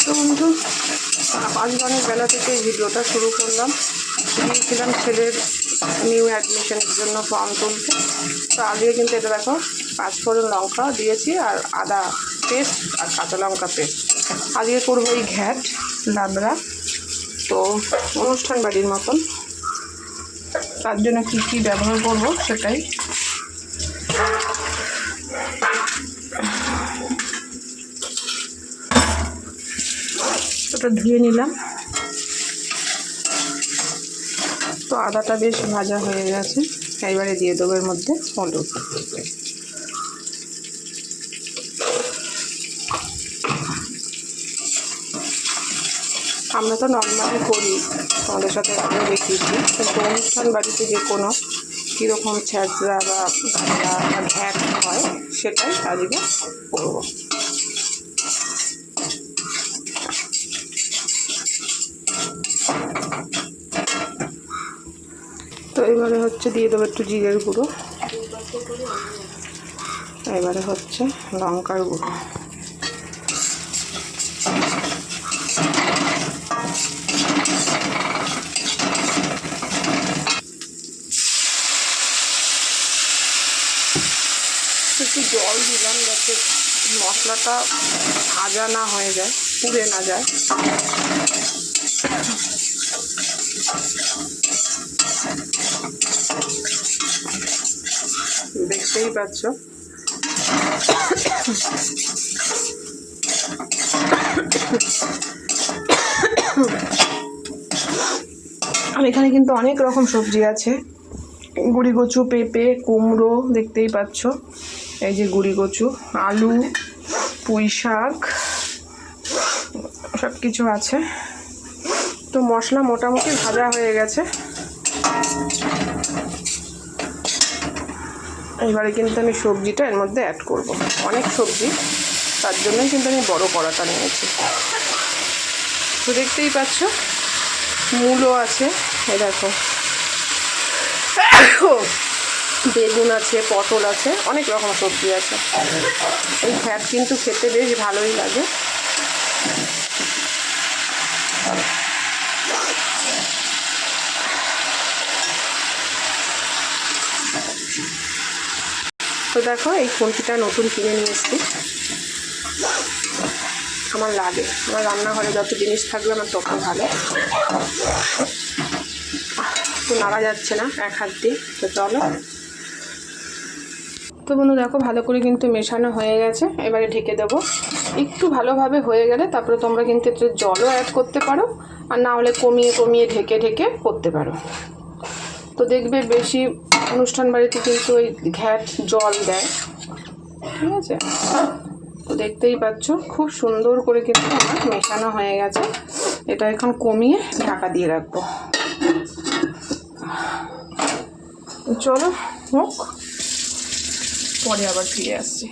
তো বন্ধু, পাঁচজনের বেলা থেকে ভিডিওটা শুরু করলাম। গিয়েছিলাম ছেলের নিউ অ্যাডমিশনের জন্য ফর্ম তুলতে। তো আগে কিন্তু এটা দেখো, 5 ফোড়ন লঙ্কা দিয়েছি আর আদা পেস্ট আর কাঁচা লঙ্কা পেস্ট। আজকে করবো এই ঘ্যাট লাবড়া, তো অনুষ্ঠান বাড়ির মতন। তার জন্য কী কী ব্যবহার করব সেটাই। ওটা ধুয়ে নিলাম। তো আদাটা বেশ ভাজা হয়ে গেছে, এবারে দিয়ে দেবো এর মধ্যে হলুদ। আমরা তো নর্মালি করি, আমাদের সাথে আগে দেখিয়েছি, কিন্তু অনুষ্ঠান বাড়িতে যে কোনো কীরকম ছ্যাঁচড়া বা ভাজা বা ঘ্যাট হয় সেটাই আজকে করবো। তো এবারে হচ্ছে দিয়ে দেবো একটু জিরের গুঁড়ো, এবারে হচ্ছে লঙ্কার গুঁড়ো, একটু জল দিলাম যাতে মশলাটা ভাজা না হয়ে যায়, পুড়ে না যায়। দেখতেই পাচ্ছ আর এখানে কিন্তু অনেক রকম সবজি আছে, গুঁড়ি কচু, পেঁপে, কুমড়ো, দেখতেই পাচ্ছ। এই যে গুঁড়ি কচু, আলু, পুঁই শাক, সব কিছু আছে। তো মশলা মোটামুটি ভাজা হয়ে গেছে। এবারে কিন্তু আমি সবজিটা এর মধ্যে অ্যাড করব। অনেক সবজি, তার জন্যই কিন্তু আমি বড় কড়াটা নিয়েছি। তো দেখতেই পাচ্ছ মূলও আছে, এ দেখো বেগুন আছে, পটল আছে, অনেক রকম সবজি আছে। এই ঘ্যাট কিন্তু খেতে বেশ ভালোই লাগে। তো দেখো এই খুন্তিটা নতুন কিনে নিয়ে এসেছি, আমার লাগে। আমার রান্নাঘরে যত জিনিস থাকবে আমার তত ভালো। তো নাড়া যাচ্ছে না এক হাত দিয়ে, তো চলো। তো বন্ধু দেখো ভালো করে কিন্তু মেশানো হয়ে গেছে, এবারে ঢেকে দেবো। একটু ভালোভাবে হয়ে গেলে তারপরে তোমরা কিন্তু একটু জলও অ্যাড করতে পারো, আর না হলে কমিয়ে কমিয়ে ঢেকে ঢেকে করতে পারো। তো দেখবে বেশি অনুষ্ঠান বাড়িতে কিন্তু ওই ঘ্যাট জল দেয়, ঠিক আছে। তো দেখতেই পাচ্ছ খুব সুন্দর করে কিন্তু আমার মেশানো হয়ে গেছে। এটা এখন কমিয়ে ঢাকা দিয়ে রাখবো। চলো হোক, পরে আবার ফিরে আসছি।